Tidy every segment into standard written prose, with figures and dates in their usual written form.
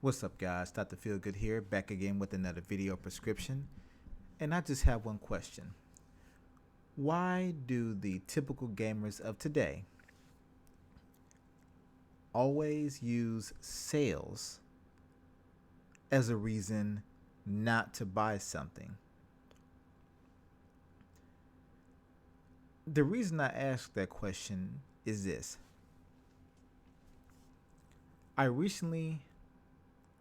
What's up, guys? DrFeelGood here, back again with another video prescription. And I just have one question. Why do the typical gamers of today always use sales as a reason not to buy something? The reason I ask that question is this. I recently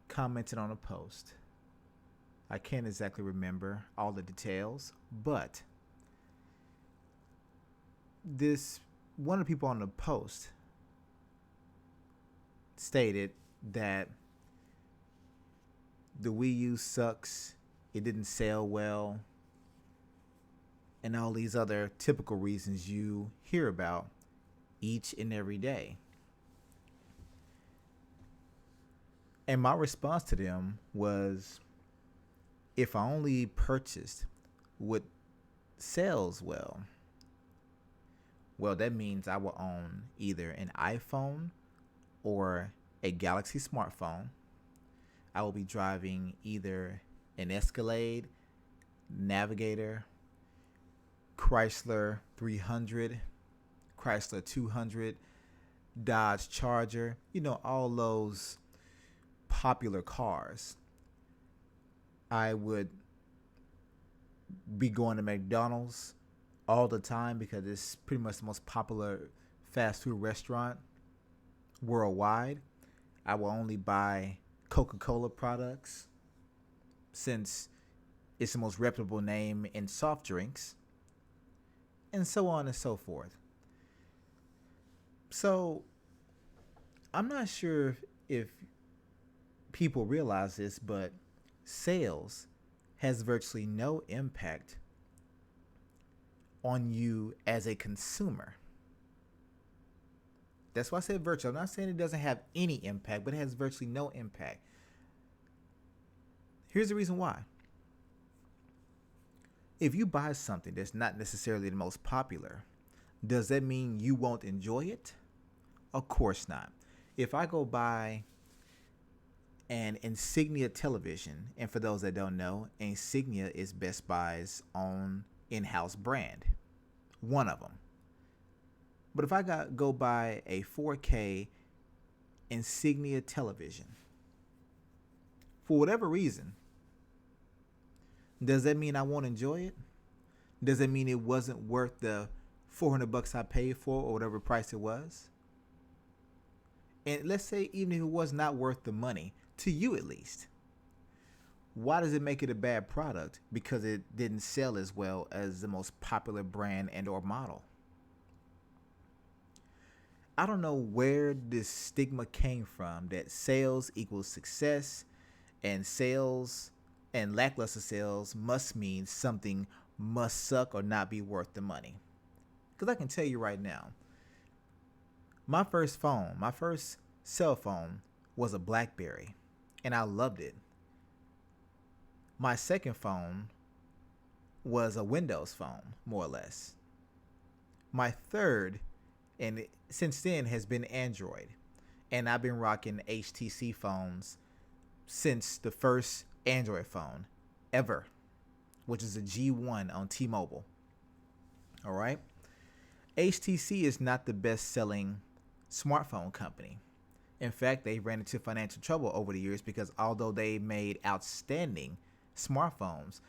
commented on a post. I can't exactly remember all the details, but this one of the people on the post stated that the Wii U sucks, it didn't sell well, and all these other typical reasons you hear about each and every day. And my response to them was, if I only purchased what sells well, that means I will own either an iPhone or a Galaxy smartphone. I will be driving either an Escalade, Navigator, Chrysler 300, Chrysler 200, Dodge Charger, all those popular cars. I would be going to McDonald's all the time because it's pretty much the most popular fast food restaurant worldwide. I will only buy Coca-Cola products since it's the most reputable name in soft drinks, and so on and so forth. So I'm not sure if people realize this, but sales has virtually no impact on you as a consumer. That's why I said virtual. I'm not saying it doesn't have any impact, but it has virtually no impact. Here's the reason why. If you buy something that's not necessarily the most popular, does that mean you won't enjoy it? Of course not. If I go buy an Insignia television, and for those that don't know, Insignia is Best Buy's own in-house brand, one of them. But if I go buy a 4K Insignia television, for whatever reason, does that mean I won't enjoy it? Does that mean it wasn't worth the $400 I paid for, or whatever price it was? And let's say even if it was not worth the money, to you at least, why does it make it a bad product? Because it didn't sell as well as the most popular brand and or model. I don't know where this stigma came from that sales equals success, and sales and lackluster sales must mean something must suck or not be worth the money. Because I can tell you right now, my first cell phone was a BlackBerry, and I loved it. My second phone was a Windows phone, more or less. My third, and since then, has been Android. And I've been rocking HTC phones since the first Android phone ever, which is a G1 on T-Mobile. All right? HTC is not the best-selling smartphone company. In fact, they ran into financial trouble over the years because although they made outstanding smartphones,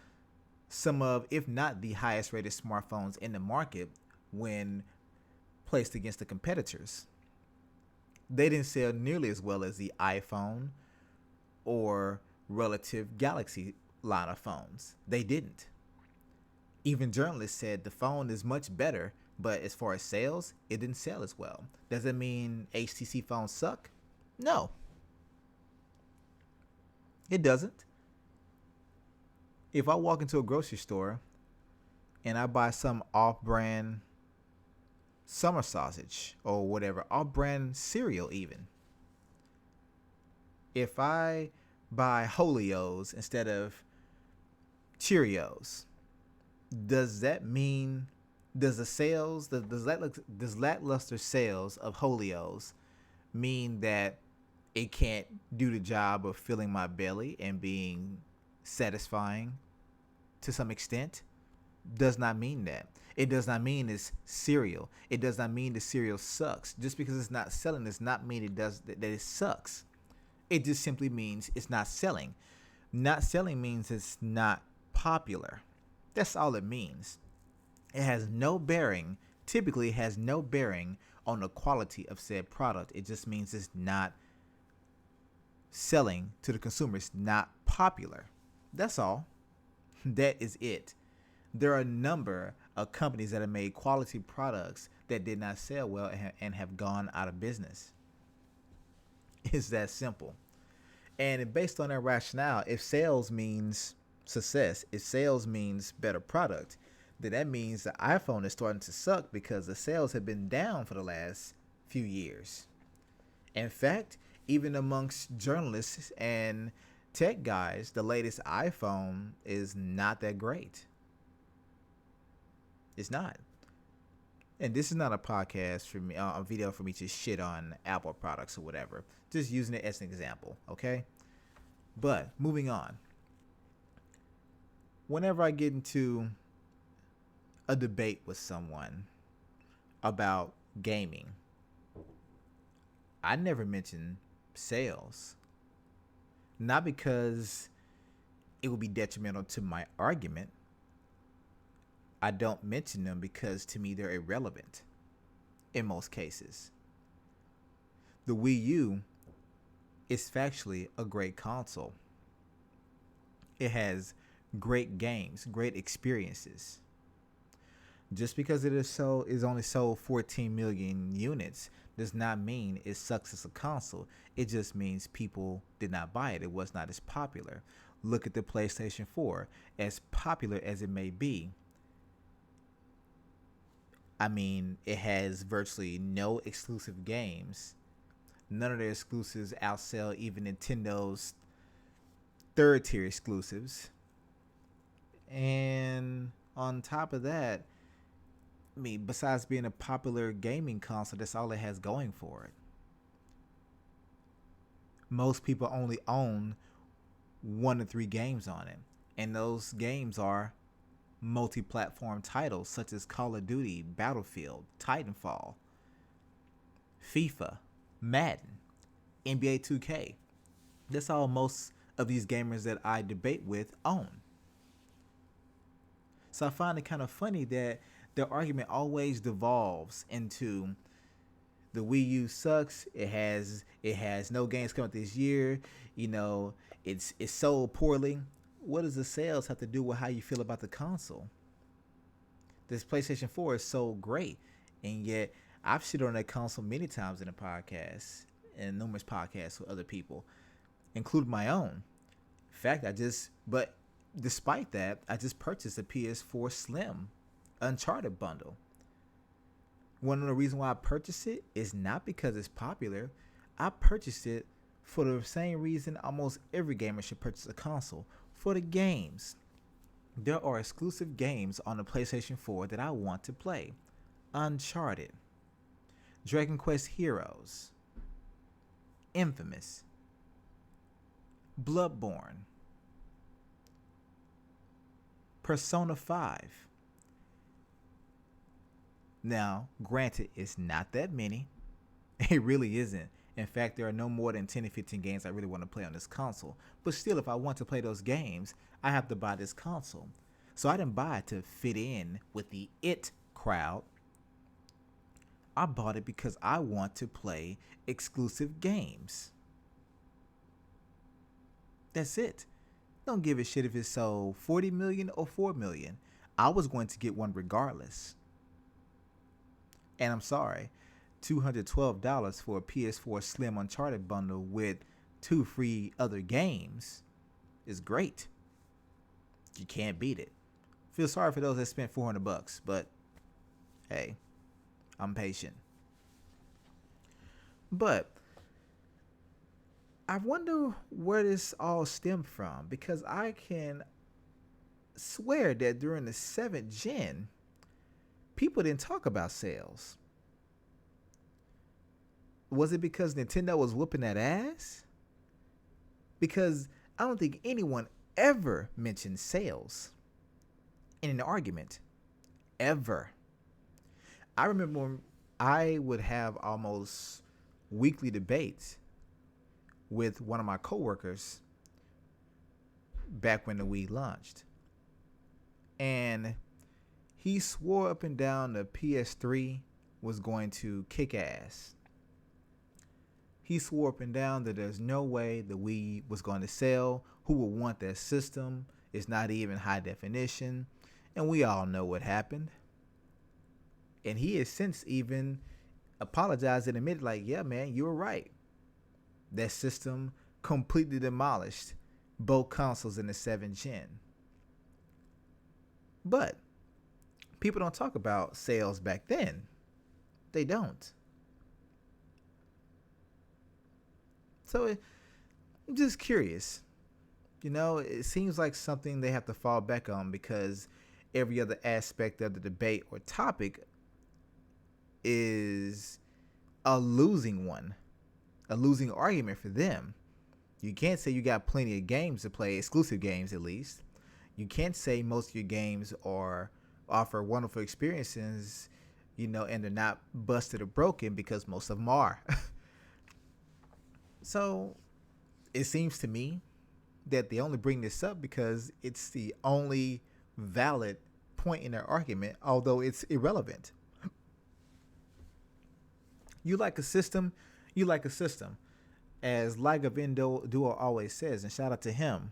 some of, if not the highest rated smartphones in the market when placed against the competitors, they didn't sell nearly as well as the iPhone or relative Galaxy line of phones. They didn't. Even journalists said the phone is much better, but as far as sales, it didn't sell as well. Does that mean HTC phones suck? No. It doesn't. If I walk into a grocery store and I buy some off-brand summer sausage or whatever, off-brand cereal even, if I buy Holios instead of Cheerios, does that mean, does lackluster sales of Holios mean that it can't do the job of filling my belly and being satisfying to some extent, does not mean that. It does not mean it's cereal. It does not mean the cereal sucks. Just because it's not selling does not mean that it sucks. It just simply means it's not selling. Not selling means it's not popular. That's all it means. It has no bearing, typically has no bearing on the quality of said product. It just means it's not selling to the consumer. It's not popular. That's all. That is it. There are a number of companies that have made quality products that did not sell well and have gone out of business. It's that simple. And based on that rationale, if sales means success, if sales means better product, then that means the iPhone is starting to suck because the sales have been down for the last few years. In fact, even amongst journalists and tech guys, the latest iPhone is not that great. It's not. And this is not a podcast for me, a video for me to shit on Apple products or whatever. Just using it as an example, okay? But moving on. Whenever I get into a debate with someone about gaming, I never mention sales. Not because it would be detrimental to my argument. I don't mention them because to me they're irrelevant in most cases. The Wii U is factually a great console. It has great games, great experiences. Just because it is only sold 14 million units does not mean it sucks as a console. It just means people did not buy it. It was not as popular. Look at the PlayStation 4. As popular as it may be, I mean, it has virtually no exclusive games. None of their exclusives outsell even Nintendo's third tier exclusives. And on top of that, I mean, besides being a popular gaming console, that's all it has going for it. Most people only own 1 to 3 games on it. And those games are multi-platform titles such as Call of Duty, Battlefield, Titanfall, FIFA, Madden, NBA 2K. That's all most of these gamers that I debate with own. So I find it kind of funny that their argument always devolves into the Wii U sucks. It has no games coming this year. You know, it's sold poorly. What does the sales have to do with how you feel about the console? This PlayStation 4 is so great, and yet I've shit on that console many times in the podcast and numerous podcasts with other people, including my own. In fact, but despite that, I just purchased a PS4 Slim Uncharted bundle. One of the reasons why I purchased it is not because it's popular. I purchased it for the same reason almost every gamer should purchase a console. For the games. There are exclusive games on the PlayStation 4 that I want to play. Uncharted, Dragon Quest Heroes, Infamous, Bloodborne, Persona 5. Now, granted, it's not that many. It really isn't. In fact, there are no more than 10 to 15 games I really want to play on this console. But still, if I want to play those games, I have to buy this console. So I didn't buy it to fit in with the it crowd. I bought it because I want to play exclusive games. That's it. Don't give a shit if it sold 40 million or 4 million. I was going to get one regardless. And I'm sorry. $212 for a PS4 Slim Uncharted bundle with 2 free other games is great. You can't beat it. Feel sorry for those that spent $400, but hey, I'm patient. But I wonder where this all stemmed from, because I can swear that during the 7th gen, people didn't talk about sales. Was it because Nintendo was whooping that ass? Because I don't think anyone ever mentioned sales in an argument. Ever. I remember when I would have almost weekly debates with one of my coworkers back when the Wii launched. And he swore up and down the PS3 was going to kick ass. He swore up and down that there's no way the Wii was going to sell. Who would want that system? It's not even high definition. And we all know what happened. And he has since even apologized and admitted, like, yeah, man, you were right. That system completely demolished both consoles in the 7th gen. But people don't talk about sales back then. They don't. So I'm just curious. You know, it seems like something they have to fall back on because every other aspect of the debate or topic is a losing one, a losing argument for them. You can't say you got plenty of games to play, exclusive games at least. You can't say most of your games offer wonderful experiences, you know, and they're not busted or broken, because most of them are. So it seems to me that they only bring this up because it's the only valid point in their argument, although it's irrelevant. You like a system, you like a system. As Liga Duo always says, and shout out to him,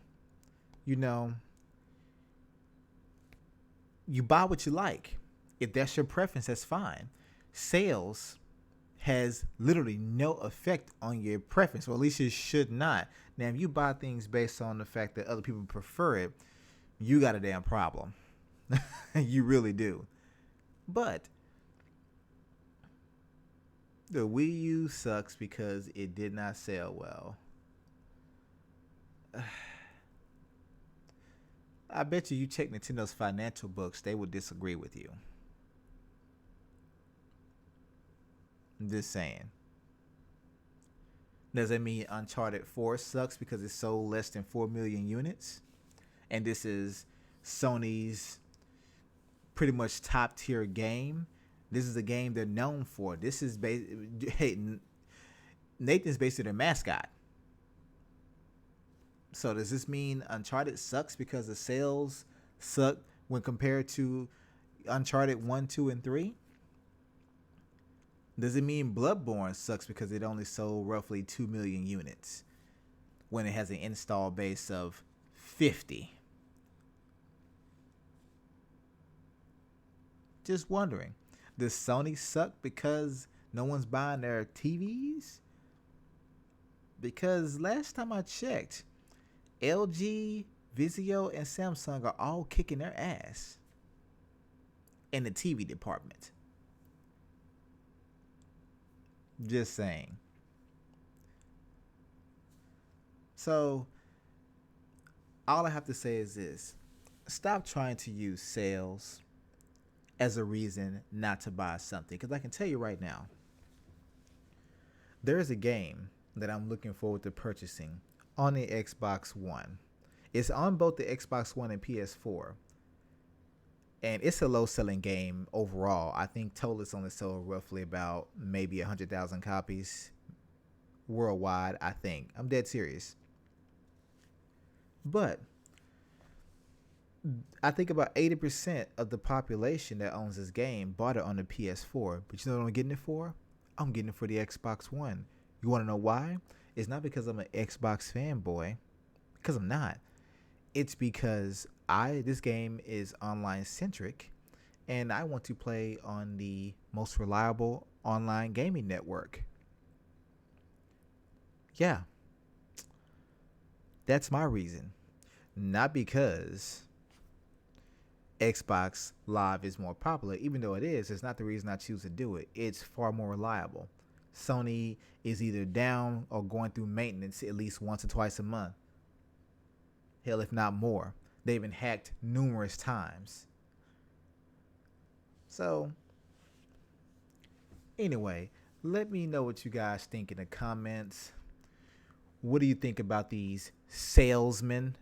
you know, you buy what you like. If that's your preference, that's fine. Sales has literally no effect on your preference, or at least it should not. Now, if you buy things based on the fact that other people prefer it, you got a damn problem. You really do. But the Wii U sucks because it did not sell well. I bet you check Nintendo's financial books, they would disagree with you. I'm just saying. Does that mean Uncharted 4 sucks because it sold less than 4 million units? And this is Sony's pretty much top tier game. This is a game they're known for. This is Nathan's basically their mascot. So does this mean Uncharted sucks because the sales suck when compared to Uncharted 1, 2, and 3? Does it mean Bloodborne sucks because it only sold roughly 2 million units when it has an install base of 50? Just wondering. Does Sony suck because no one's buying their TVs? Because last time I checked, LG, Vizio, and Samsung are all kicking their ass in the TV department. Just saying. So, all I have to say is this. Stop trying to use sales as a reason not to buy something. Because I can tell you right now, there is a game that I'm looking forward to purchasing on the Xbox One. It's on both the Xbox One and PS4. And it's a low-selling game overall. I think total it's only sold roughly about maybe 100,000 copies worldwide, I think. I'm dead serious. But I think about 80% of the population that owns this game bought it on the PS4. But you know what I'm getting it for? I'm getting it for the Xbox One. You want to know why? It's not because I'm an Xbox fanboy, because I'm not. It's because this game is online centric, and I want to play on the most reliable online gaming network. Yeah. That's my reason. Not because Xbox Live is more popular, even though it is. It's not the reason I choose to do it. It's far more reliable. Sony is either down or going through maintenance at least once or twice a month. Hell, if not more. They've been hacked numerous times. So, anyway, Let me know what you guys think in the comments. What do you think about these salesmen?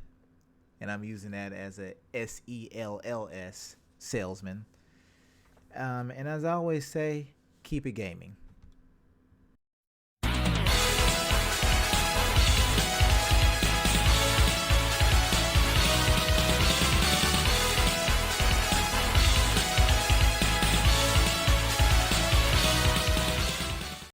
And I'm using that as a SELLS, salesman. And as I always say, keep it gaming.